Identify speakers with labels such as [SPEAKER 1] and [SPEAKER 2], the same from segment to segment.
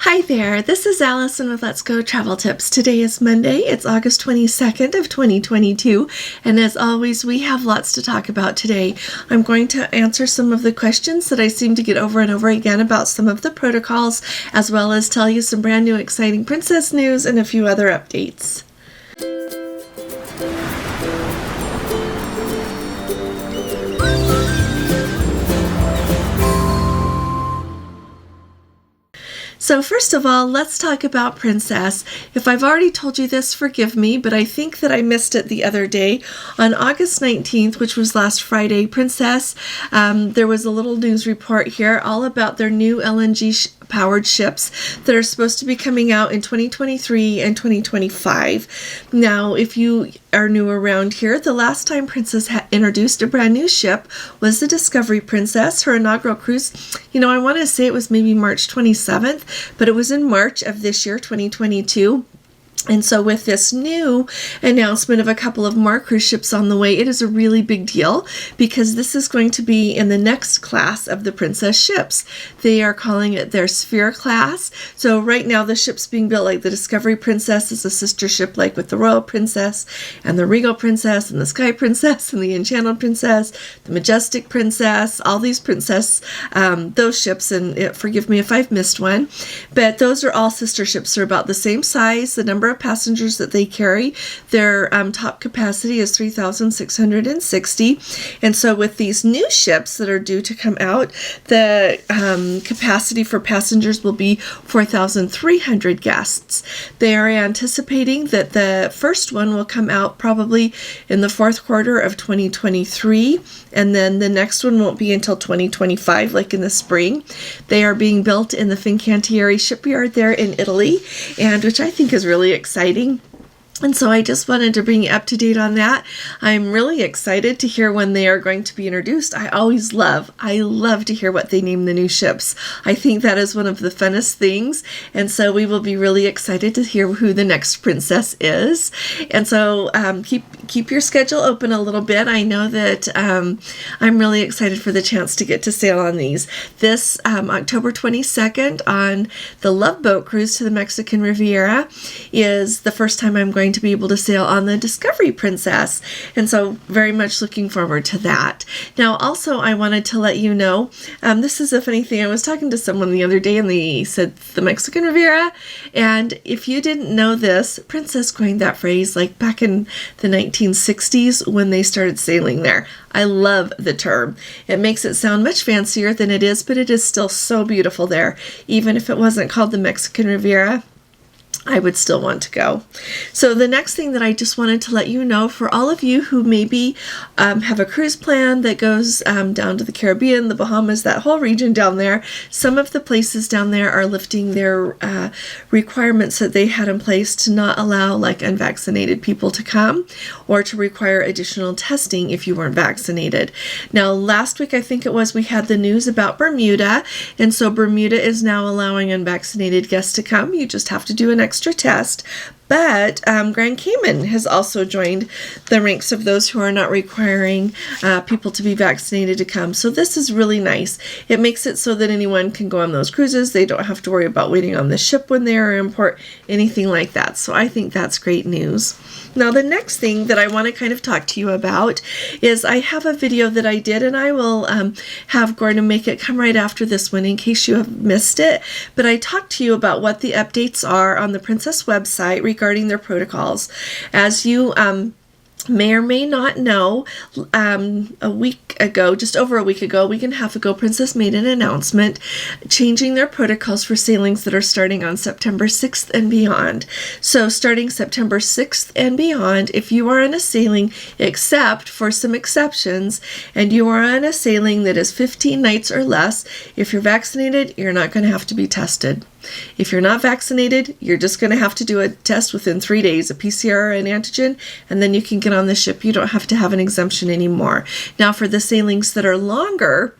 [SPEAKER 1] Hi there, this is Allison with Let's Go Travel Tips. Today is Monday, it's August 22nd of 2022, and as always, we have lots to talk about today. I'm going to answer some of the questions that I seem to get over and over again about some of the protocols, as well as tell you some brand new exciting princess news and a few other updates. So first of all, let's talk about Princess. If I've already told you this, forgive me, but I think that I missed it the other day. On August 19th, which was last Friday, Princess, there was a little news report here all about their new LNG-powered ships that are supposed to be coming out in 2023 and 2025. Now, if you are new around here, the last time Princess introduced a brand new ship was the Discovery Princess, her inaugural cruise. I want to say it was maybe March 27th, but it was in March of this year, 2022. And so with this new announcement of a couple of more cruise ships on the way, it is a really big deal because this is going to be in the next class of the Princess ships. They are calling it their Sphere class. So right now the ships being built, like the Discovery Princess is a sister ship, like with the Royal Princess and the Regal Princess and the Sky Princess and the Enchanted Princess, the Majestic Princess, all these princess, those ships, and forgive me if I've missed one, but those are all sister ships. They're about the same size, the number of passengers that they carry. Their top capacity is 3,660. And so with these new ships that are due to come out, the capacity for passengers will be 4,300 guests. They are anticipating that the first one will come out probably in the fourth quarter of 2023, and then the next one won't be until 2025, like in the spring. They are being built in the Fincantieri shipyard there in Italy, and which I think is really exciting. And so I just wanted to bring you up to date on that. I'm really excited to hear when they are going to be introduced. I love to hear what they name the new ships. I think that is one of the funnest things. And so we will be really excited to hear who the next princess is. And so keep your schedule open a little bit. I know that I'm really excited for the chance to get to sail on these. This October 22nd on the Love Boat cruise to the Mexican Riviera is the first time I'm going to be able to sail on the Discovery Princess, and so very much looking forward to that. Now also I wanted to let you know, this is a funny thing. I was talking to someone the other day and they said the Mexican Riviera, and if you didn't know this, Princess coined that phrase like back in the 1960s when they started sailing there. I love the term. It makes it sound much fancier than it is, but it is still so beautiful there. Even if it wasn't called the Mexican Riviera, I would still want to go. So the next thing that I just wanted to let you know, for all of you who maybe have a cruise plan that goes down to the Caribbean, the Bahamas, that whole region down there, some of the places down there are lifting their requirements that they had in place to not allow like unvaccinated people to come or to require additional testing if you weren't vaccinated. Now last week I think it was, we had the news about Bermuda, and so Bermuda is now allowing unvaccinated guests to come. You just have to do an extra test. But Grand Cayman has also joined the ranks of those who are not requiring people to be vaccinated to come. So this is really nice. It makes it so that anyone can go on those cruises. They don't have to worry about waiting on the ship when they are in port, anything like that. So I think that's great news. Now the next thing that I want to kind of talk to you about is I have a video that I did, and I will have Gordon make it come right after this one in case you have missed it. But I talked to you about what the updates are on the Princess website regarding their protocols. As you may or may not know, a week ago, just over a week ago, week and a half ago, Princess made an announcement changing their protocols for sailings that are starting on September 6th and beyond. So starting September 6th and beyond, if you are on a sailing, except for some exceptions, and you are on a sailing that is 15 nights or less, if you're vaccinated, you're not going to have to be tested. If you're not vaccinated, you're just going to have to do a test within 3 days, a PCR or an antigen, and then you can get on the ship. You don't have to have an exemption anymore. Now, for the sailings that are longer,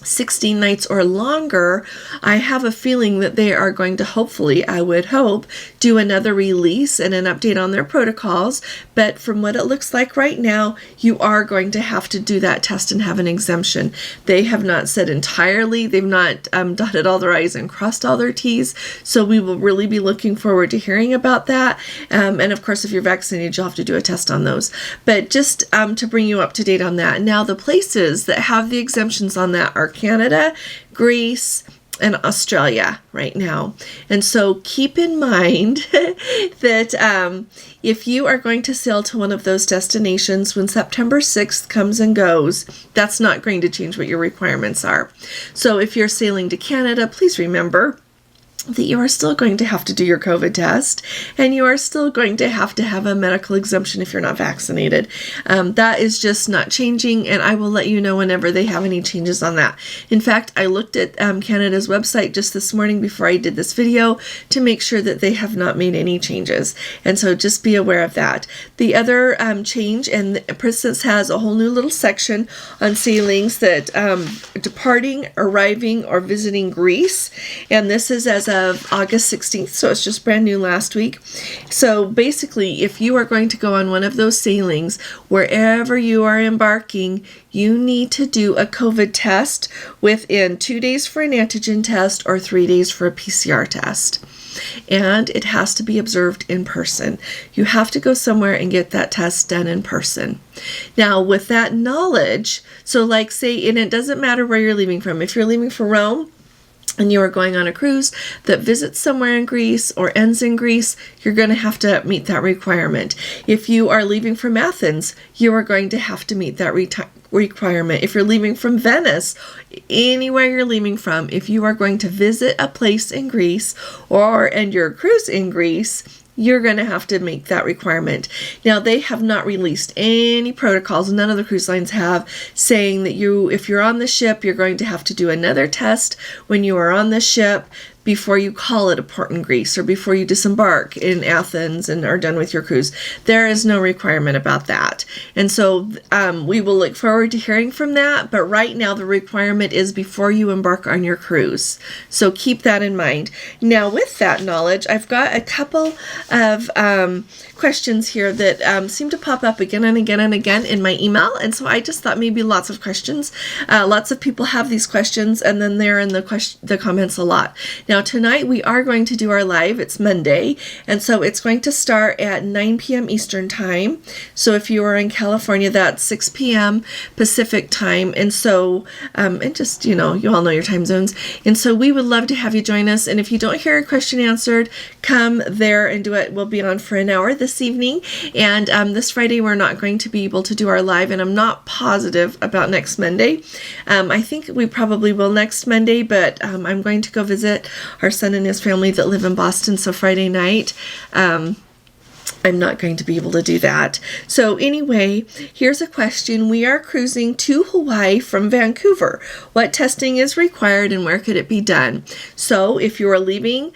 [SPEAKER 1] 16 nights or longer, I have a feeling that they are going to hopefully, I would hope, do another release and an update on their protocols. But from what it looks like right now, you are going to have to do that test and have an exemption. They have not said entirely, they've not dotted all their I's and crossed all their T's. So we will really be looking forward to hearing about that. And of course, if you're vaccinated, you'll have to do a test on those. But just to bring you up to date on that. Now, the places that have the exemptions on that are Canada, Greece, and Australia right now. And so keep in mind that if you are going to sail to one of those destinations when September 6th comes and goes, that's not going to change what your requirements are. So if you're sailing to Canada, please remember that you are still going to have to do your COVID test, and you are still going to have a medical exemption if you're not vaccinated. That is just not changing, and I will let you know whenever they have any changes on that. In fact, I looked at Canada's website just this morning before I did this video to make sure that they have not made any changes, and so just be aware of that. The other change, and Princess has a whole new little section on sailings that departing, arriving, or visiting Greece, and this is as of August 16th, so it's just brand new last week. So basically, if you are going to go on one of those sailings, wherever you are embarking, you need to do a COVID test within 2 days for an antigen test or 3 days for a PCR test. And it has to be observed in person. You have to go somewhere and get that test done in person. Now, with that knowledge, so like say, and it doesn't matter where you're leaving from. If you're leaving for Rome, and you are going on a cruise that visits somewhere in Greece or ends in Greece, you're going to have to meet that requirement. If you are leaving from Athens, you are going to have to meet that requirement. If you're leaving from Venice, anywhere you're leaving from, if you are going to visit a place in Greece or end your cruise in Greece, you're going to have to make that requirement. Now, they have not released any protocols, none of the cruise lines have, saying that if you're on the ship, you're going to have to do another test when you are on the ship before you call it a port in Greece or before you disembark in Athens and are done with your cruise. There is no requirement about that. And so we will look forward to hearing from that. But right now, the requirement is before you embark on your cruise. So keep that in mind. Now, with that knowledge, I've got a couple of questions here that seem to pop up again and again and again in my email. And so I just thought maybe lots of questions. Lots of people have these questions, and then they're in the comments a lot. Now, tonight we are going to do our live. It's Monday, and so it's going to start at 9 p.m. Eastern Time. So if you are in California, that's 6 p.m. Pacific Time. And so, and just, you all know your time zones. And so we would love to have you join us. And if you don't hear a question answered, come there and do it. We'll be on for an hour this evening. And this Friday, we're not going to be able to do our live, and I'm not positive about next Monday. I think we probably will next Monday, but I'm going to go visit our son and his family that live in Boston. So Friday night, I'm not going to be able to do that. So anyway, here's a question. We are cruising to Hawaii from Vancouver. What testing is required and where could it be done? So if you are leaving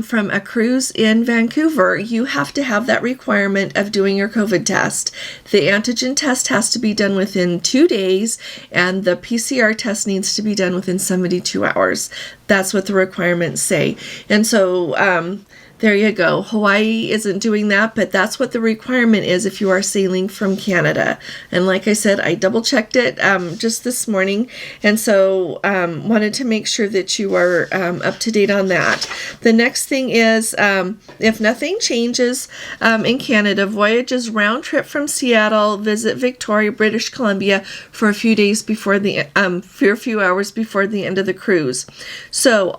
[SPEAKER 1] from a cruise in Vancouver, you have to have that requirement of doing your COVID test. The antigen test has to be done within 2 days, and the PCR test needs to be done within 72 hours. That's what the requirements say. And so, there you go. Hawaii isn't doing that, but that's what the requirement is if you are sailing from Canada. And like I said, I double checked it just this morning, and so wanted to make sure that you are up to date on that. The next thing is, if nothing changes in Canada, voyages round trip from Seattle, visit Victoria, British Columbia for a few days before for a few hours before the end of the cruise. So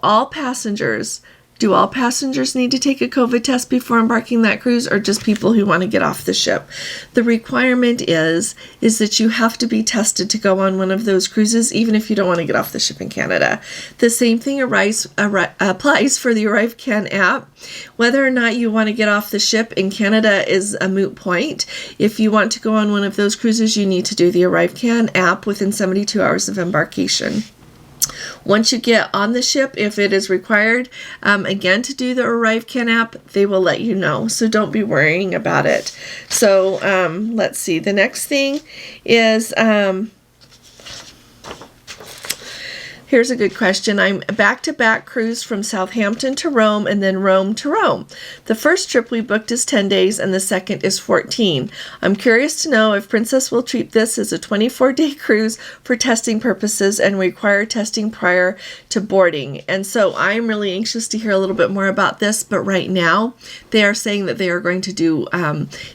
[SPEAKER 1] do all passengers need to take a COVID test before embarking that cruise, or just people who want to get off the ship? The requirement is that you have to be tested to go on one of those cruises, even if you don't want to get off the ship in Canada. The same thing applies for the ArriveCan app. Whether or not you want to get off the ship in Canada is a moot point. If you want to go on one of those cruises, you need to do the ArriveCan app within 72 hours of embarkation. Once you get on the ship, if it is required, again, to do the ArriveCan app, they will let you know. So don't be worrying about it. So let's see. The next thing is Here's a good question. I'm a back-to-back cruise from Southampton to Rome and then Rome to Rome. The first trip we booked is 10 days and the second is 14. I'm curious to know if Princess will treat this as a 24-day cruise for testing purposes and require testing prior to boarding. And so I'm really anxious to hear a little bit more about this, but right now they are saying that they are going to do,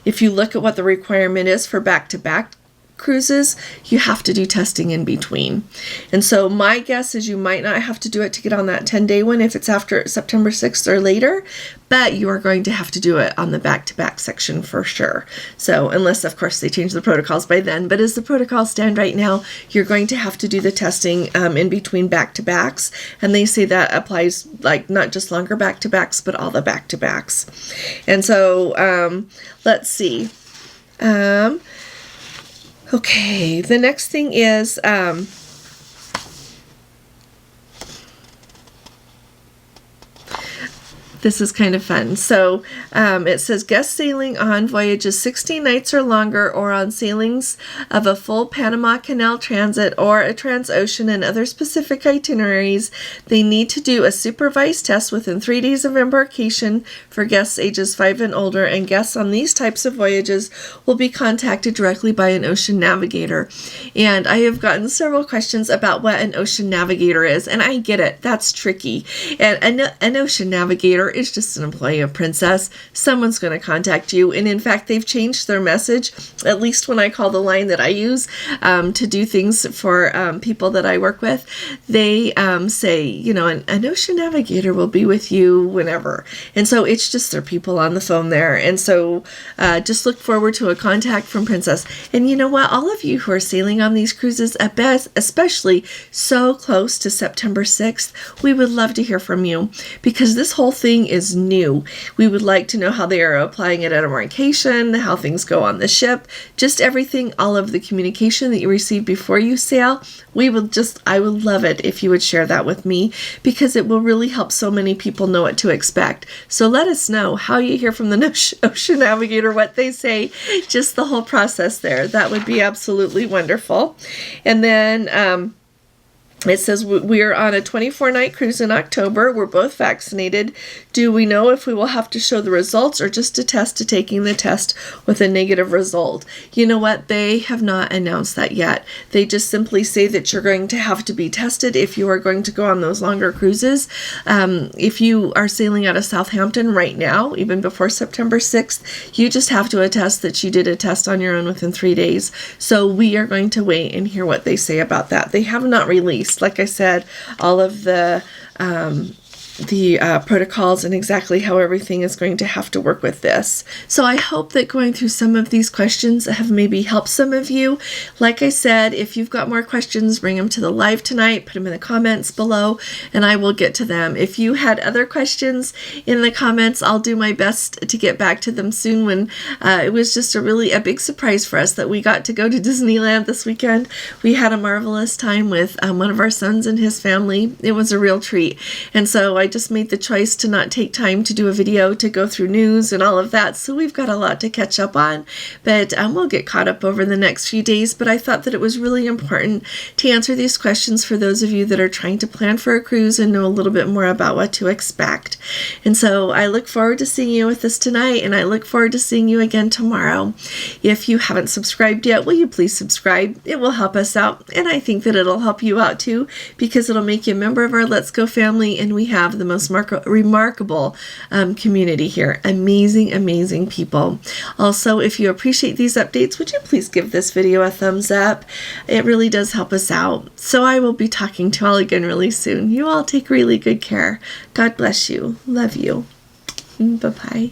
[SPEAKER 1] if you look at what the requirement is for back-to-back cruises, you have to do testing in between. And so my guess is you might not have to do it to get on that 10-day one if it's after September 6th or later, but you are going to have to do it on the back-to-back section for sure. So unless, of course, they change the protocols by then, but as the protocols stand right now, you're going to have to do the testing in between back-to-backs, and they say that applies like not just longer back-to-backs, but all the back-to-backs. And so let's see. Okay, the next thing is this is kind of fun. So it says guest sailing on voyages 16 nights or longer or on sailings of a full Panama Canal transit or a transocean and other specific itineraries, they need to do a supervised test within 3 days of embarkation for guests ages 5 and older, and guests on these types of voyages will be contacted directly by an ocean navigator. And I have gotten several questions about what an ocean navigator is, and I get it. That's tricky. And an ocean navigator is just an employee of Princess. Someone's going to contact you, and in fact they've changed their message, at least when I call the line that I use to do things for people that I work with. They say, you know, an ocean navigator will be with you whenever, and so it's just their people on the phone there. And so just look forward to a contact from Princess. And you know what, all of you who are sailing on these cruises, at best, especially so close to September 6th, we would love to hear from you, because this whole thing is new. We would like to know how they are applying it at embarkation, how things go on the ship, just everything, all of the communication that you receive before you sail. I would love it if you would share that with me, because it will really help so many people know what to expect. So let us know how you hear from the ocean navigator, what they say, just the whole process there. That would be absolutely wonderful. And then it says we are on a 24-night cruise in October. We're both vaccinated. Do we know if we will have to show the results or just attest to taking the test with a negative result? You know what? They have not announced that yet. They just simply say that you're going to have to be tested if you are going to go on those longer cruises. If you are sailing out of Southampton right now, even before September 6th, you just have to attest that you did a test on your own within 3 days. So we are going to wait and hear what they say about that. They have not released, like I said, all of the protocols and exactly how everything is going to have to work with this. So I hope that going through some of these questions have maybe helped some of you. Like I said, if you've got more questions, bring them to the live tonight, put them in the comments below, and I will get to them. If you had other questions in the comments, I'll do my best to get back to them soon. When it was just a big surprise for us that we got to go to Disneyland this weekend. We had a marvelous time with one of our sons and his family. It was a real treat. And so I just made the choice to not take time to do a video to go through news and all of that, so we've got a lot to catch up on, but we'll get caught up over the next few days. But I thought that it was really important to answer these questions for those of you that are trying to plan for a cruise and know a little bit more about what to expect. And so I look forward to seeing you with us tonight, and I look forward to seeing you again tomorrow. If you haven't subscribed yet, will you please subscribe? It will help us out, and I think that it'll help you out too, because it'll make you a member of our Let's Go family, and we have the most remarkable community here. Amazing people. Also, if you appreciate these updates, would you please give this video a thumbs up? It really does help us out. So I will be talking to you all again really soon. You all take really good care. God bless you. Love you. Bye-bye.